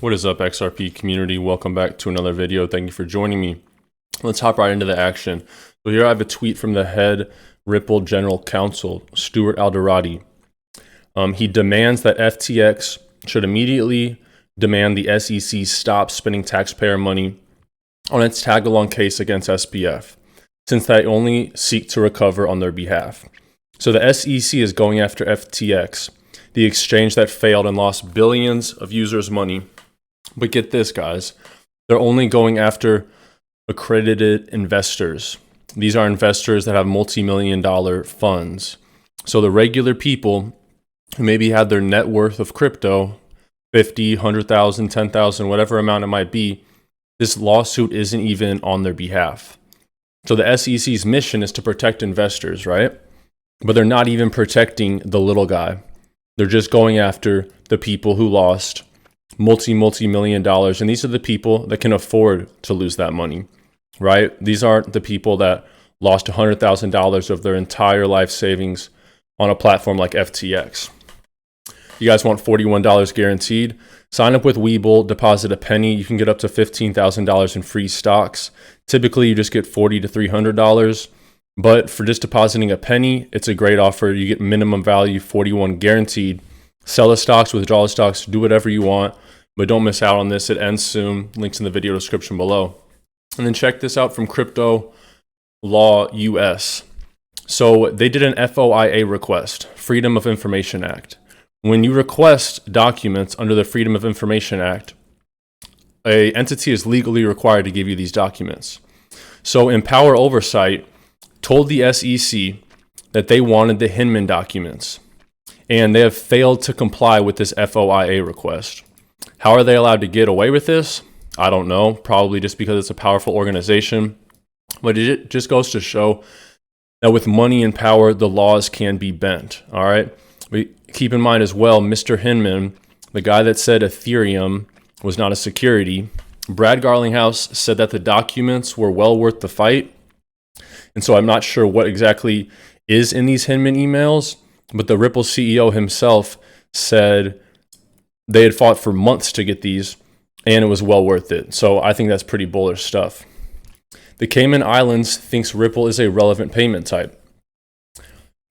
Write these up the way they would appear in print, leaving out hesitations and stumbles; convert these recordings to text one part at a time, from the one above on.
What is up, XRP community? Welcome back to another video. Thank you for joining me. Let's hop right into the action. So here I have a tweet from the head Ripple General Counsel, Stuart Alderoty. He demands that FTX should immediately demand the SEC stop spending taxpayer money on its tag-along case against SBF, since they only seek to recover on their behalf. So the SEC is going after FTX, the exchange that failed and lost billions of users' money. But get this, guys, they're only going after accredited investors. These are investors that have multi-million-dollar funds. So the regular people who maybe had their net worth of crypto, 50, 100,000, 10,000, whatever amount it might be, this lawsuit isn't even on their behalf. So the SEC's mission is to protect investors, right? But they're not even protecting the little guy. They're just going after the people who lost multi-million dollars. And these are the people that can afford to lose that money, right? These aren't the people that lost $100,000 of their entire life savings on a platform like FTX. You guys want $41 guaranteed? Sign up with Webull, deposit a penny. You can get up to $15,000 in free stocks. Typically, you just get $40 to $300. But for just depositing a penny, it's a great offer. You get minimum value, 41 guaranteed. Sell the stocks, withdraw the stocks, do whatever you want, but don't miss out on this. It ends soon. Links in the video description below. And then check this out from Crypto Law US. So they did an FOIA request, Freedom of Information Act. When you request documents under the Freedom of Information Act, an entity is legally required to give you these documents. So Empower Oversight told the SEC that they wanted the Hinman documents, and they have failed to comply with this FOIA request. How are they allowed to get away with this? I don't know, probably just because it's a powerful organization. But it just goes to show that with money and power, the laws can be bent, all right? But keep in mind as well, Mr. Hinman, the guy that said Ethereum was not a security, Brad Garlinghouse said that the documents were well worth the fight. And so I'm not sure what exactly is in these Hinman emails, but the Ripple CEO himself said they had fought for months to get these, and it was well worth it. So I think that's pretty bullish stuff. The Cayman Islands thinks Ripple is a relevant payment type.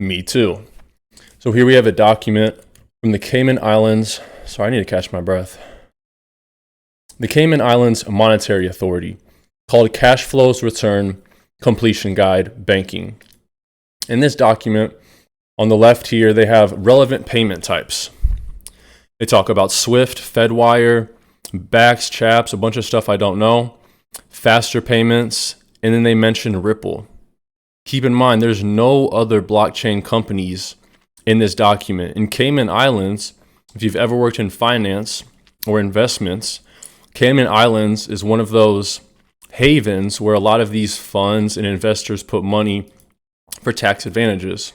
Me too. So here we have a document from the Cayman Islands. Sorry, I need to catch my breath. The Cayman Islands Monetary Authority, called Cash Flows Return Completion Guide Banking. In this document, on the left here, they have relevant payment types. They talk about SWIFT, Fedwire, BACS, CHAPS, a bunch of stuff I don't know, faster payments, and then they mention Ripple. Keep in mind, there's no other blockchain companies in this document. In Cayman Islands, if you've ever worked in finance or investments, Cayman Islands is one of those havens where a lot of these funds and investors put money for tax advantages.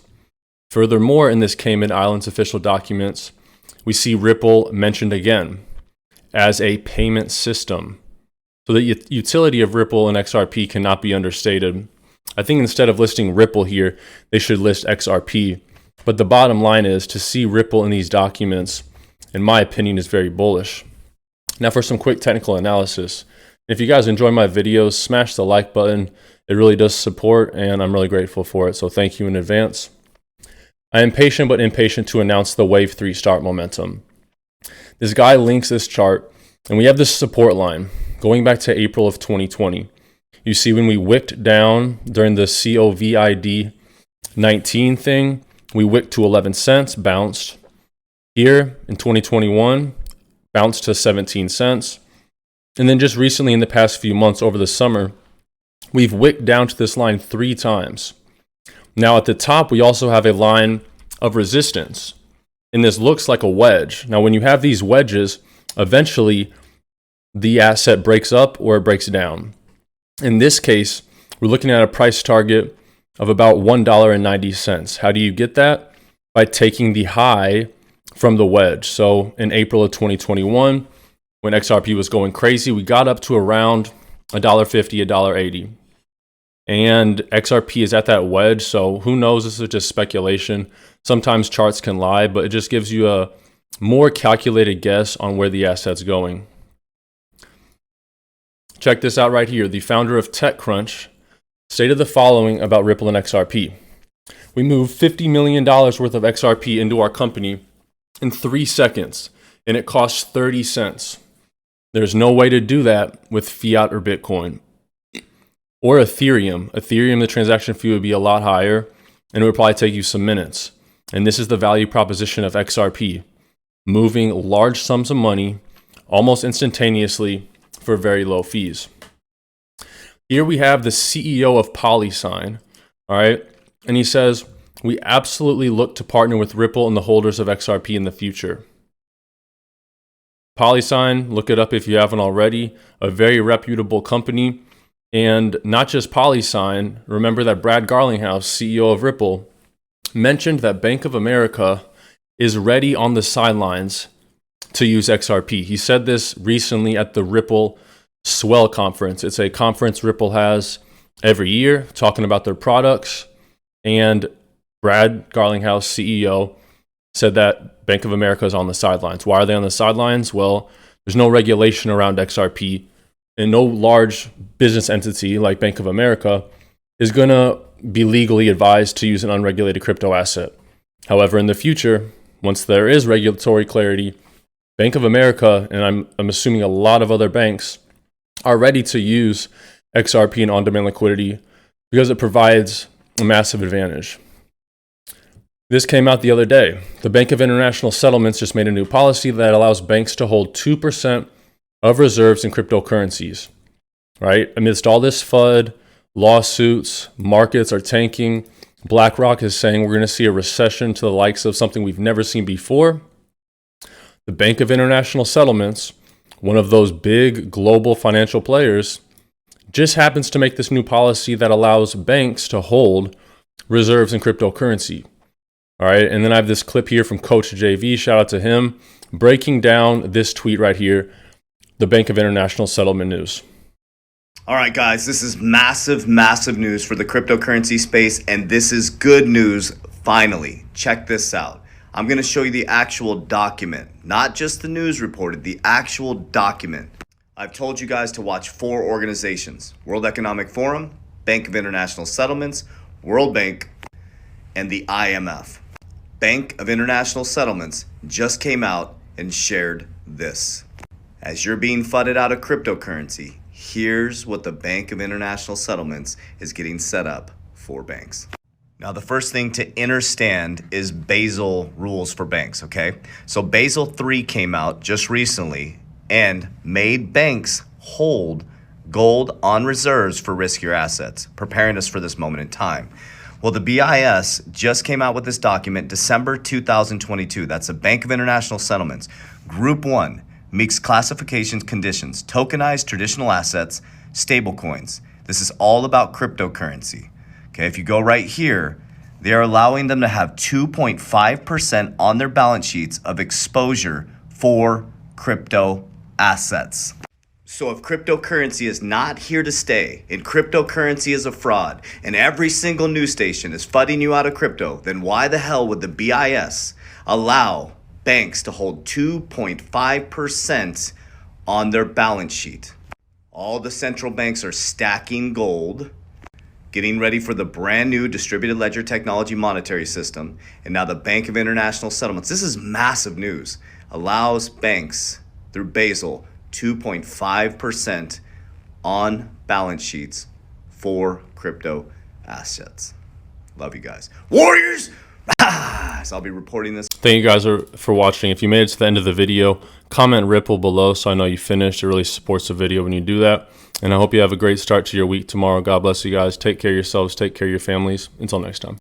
Furthermore, in this Cayman Islands official documents, we see Ripple mentioned again as a payment system. So the utility of Ripple and XRP cannot be understated. I think instead of listing Ripple here, they should list XRP. But the bottom line is, to see Ripple in these documents, in my opinion, is very bullish. Now for some quick technical analysis. If you guys enjoy my videos, smash the like button. It really does support, and I'm really grateful for it. So thank you in advance. I am patient but impatient to announce the Wave 3 start momentum. This guy links this chart, and we have this support line going back to April of 2020. You see when we wicked down during the COVID-19 thing, we wicked to 11 cents, bounced. Here in 2021, bounced to 17 cents. And then just recently in the past few months over the summer, we've wicked down to this line 3 times. Now at the top, we also have a line of resistance, and this looks like a wedge. Now when you have these wedges, eventually the asset breaks up or it breaks down. In this case, we're looking at a price target of about $1.90. How do you get that? By taking the high from the wedge. So in April of 2021, when XRP was going crazy, we got up to around $1.50, $1.80. And XRP is at that wedge, so who knows? This is just speculation. Sometimes charts can lie, but it just gives you a more calculated guess on where the asset's going. check this out right here. The founder of TechCrunch stated the following about Ripple and XRP. We moved $50 million worth of XRP into our company in 3 seconds, and it costs 30 cents. There's no way to do that with fiat or Bitcoin. Or Ethereum. Ethereum, the transaction fee would be a lot higher, and it would probably take you some minutes. And this is the value proposition of XRP. Moving large sums of money almost instantaneously for very low fees. Here we have the CEO of PolySign, all right? And he says, we absolutely look to partner with Ripple and the holders of XRP in the future. PolySign, look it up if you haven't already, a very reputable company. And not just PolySign, remember that Brad Garlinghouse, CEO of Ripple, mentioned that Bank of America is ready on the sidelines to use XRP. He said this recently at the Ripple Swell conference. It's a conference Ripple has every year talking about their products. And Brad Garlinghouse, CEO, said that Bank of America is on the sidelines. Why are they on the sidelines? Well, there's no regulation around XRP, and no large business entity like Bank of America is going to be legally advised to use an unregulated crypto asset. However, in the future, once there is regulatory clarity, Bank of America, and I'm assuming a lot of other banks, are ready to use XRP and on-demand liquidity because it provides a massive advantage. This came out the other day. The Bank of International Settlements just made a new policy that allows banks to hold 2% of reserves in cryptocurrencies, right? Amidst all this FUD, lawsuits, markets are tanking. BlackRock is saying we're going to see a recession to the likes of something we've never seen before. The Bank of International Settlements, one of those big global financial players, just happens to make this new policy that allows banks to hold reserves in cryptocurrency. All right, and then I have this clip here from Coach JV, shout out to him, breaking down this tweet right here, the Bank of International Settlement news. All right, guys, this is massive, massive news for the cryptocurrency space, and this is good news, finally. Check this out. I'm going to show you the actual document, not just the news reported, the actual document. I've told you guys to watch 4 organizations: World Economic Forum, Bank of International Settlements, World Bank, and the IMF. Bank of International Settlements just came out and shared this. As you're being flooded out of cryptocurrency, here's what the Bank of International Settlements is getting set up for banks. Now, the first thing to understand is Basel rules for banks, okay? So Basel III came out just recently and made banks hold gold on reserves for riskier assets, preparing us for this moment in time. Well, the BIS just came out with this document December 2022. That's the Bank of International Settlements. Group 1 meets classifications conditions, tokenized traditional assets, stablecoins. This is all about cryptocurrency. Okay, if you go right here, they are allowing them to have 2.5% on their balance sheets of exposure for crypto assets. So if cryptocurrency is not here to stay, and cryptocurrency is a fraud, and every single news station is fudding you out of crypto, then why the hell would the BIS allow banks to hold 2.5% on their balance sheet? All the central banks are stacking gold, getting ready for the brand new distributed ledger technology monetary system. And now the Bank of International Settlements, this is massive news, allows banks through Basel 2.5% on balance sheets for crypto assets. Love you guys. Warriors! So I'll be reporting this. Thank you guys for watching. If you made it to the end of the video, comment Ripple below so I know you finished. It really supports the video when you do that. And I hope you have a great start to your week tomorrow. God bless you guys. Take care of yourselves. Take care of your families. Until next time.